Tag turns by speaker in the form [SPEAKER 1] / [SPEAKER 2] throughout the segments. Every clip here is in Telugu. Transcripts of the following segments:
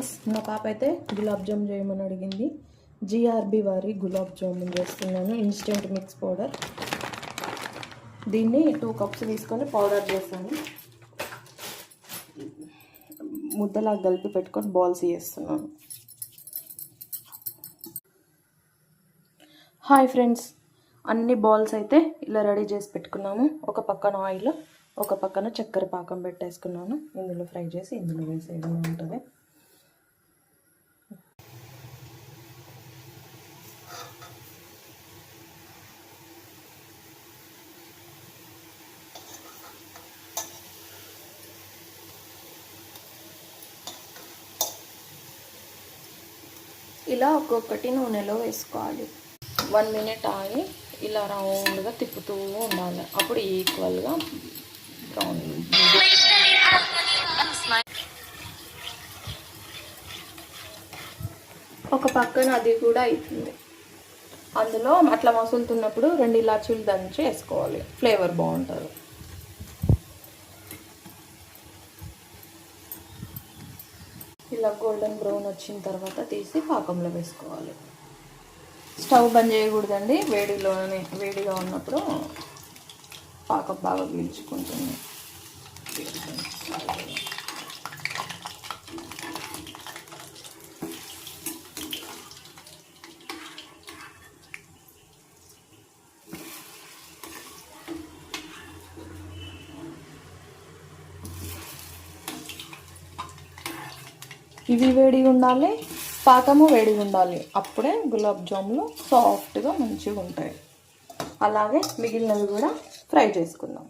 [SPEAKER 1] ఫ్రెండ్స్, మా పాప అయితే గులాబ్ జామ్ చేయమని అడిగింది. జిఆర్బి వారి గులాబ్ జామున్ చేస్తున్నాను. Instant mix powder. దీన్ని 2 కప్స్ తీసుకొని పౌడర్ చేస్తాను. ముద్దలా కలిపి పెట్టుకొని బాల్స్ చేస్తున్నాను. హాయ్ ఫ్రెండ్స్, అన్ని బాల్స్ అయితే ఇలా రెడీ చేసి పెట్టుకున్నాము. ఒక పక్కన ఆయిల్, ఒక పక్కన చక్కెర పాకం పెట్టేసుకున్నాను. ఇందులో ఫ్రై చేసి ఇందులో వేసేయడం ఉంటుంది. ఇలా ఒక్కొక్కటి నూనెలో వేసుకోవాలి. 1 మినిట్ ఆగి ఇలా రౌండ్గా తిప్పుతూ ఉండాలి. అప్పుడు ఈక్వల్గా బ్రౌన్. ఒక పక్కన అది కూడా అవుతుంది. అందులో అట్లా మసులుతున్నప్పుడు 2 ఇలాచీలు దంచి వేసుకోవాలి. ఫ్లేవర్ బాగుంటుంది. ఇలా గోల్డెన్ బ్రౌన్ వచ్చిన తర్వాత తీసి పాకంలో వేసుకోవాలి. స్టవ్ బంద్ చేయకూడదండి. వేడిగా ఉన్నప్పుడు పాకం బాగా పీల్చుకుంటుంది. ఇవి వేడిగా ఉండాలి, పాకము వేడిగా ఉండాలి. అప్పుడే గులాబ్ జాములు సాఫ్ట్గా మంచిగా ఉంటాయి. అలాగే మిగిలినవి కూడా ఫ్రై చేసుకుందాం.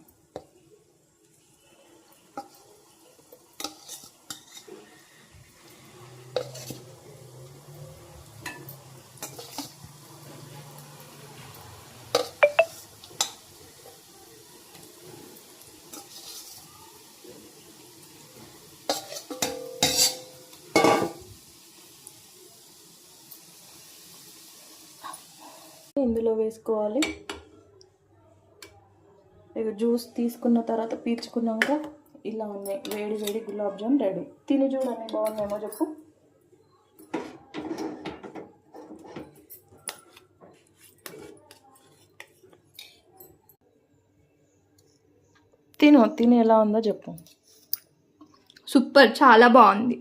[SPEAKER 1] ఇందులో వేసుకోవాలి. ఇక జ్యూస్ తీసుకున్న తర్వాత పీల్చుకున్నాక ఇలా ఉన్నాయి. వేడి వేడి గులాబ్ జామ్ రెడీ. తిని చూడండి, బాగుందేమో చెప్పు. తిని ఎలా ఉందో చెప్పు.
[SPEAKER 2] సూపర్, చాలా బాగుంది.